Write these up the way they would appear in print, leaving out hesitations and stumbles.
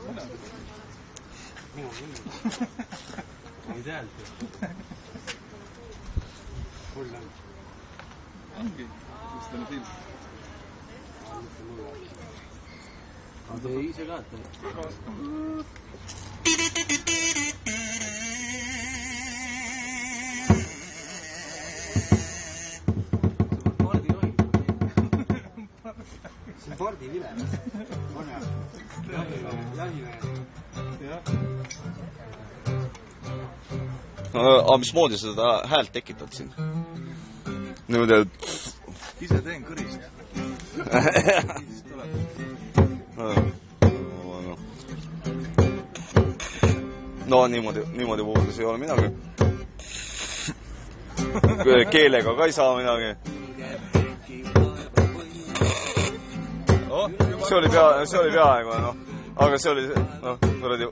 Ma ei tea, hull on. Ongi, kus ta on film. Aga te ise ka, et see on pardivile. On jah? Jahimees. Aga mismoodi seda häält tekitad siin? Niimoodi, et Ise teen kõrist. no niimoodi puhudes ei ole midagi. Keelega ka ei saa midagi. See oli peaaegu, noh. Aga see oli, noh, kuradi...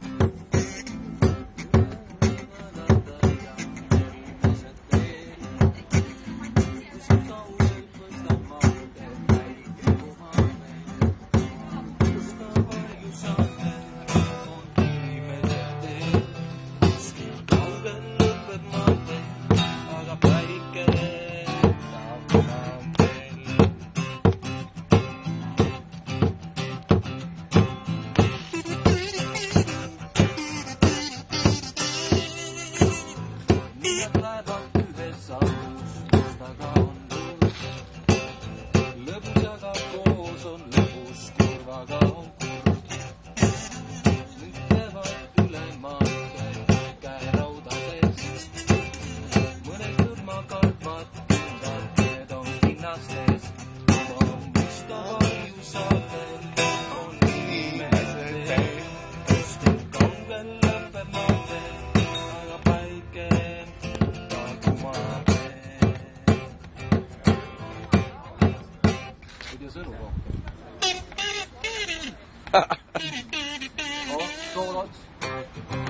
Soolots.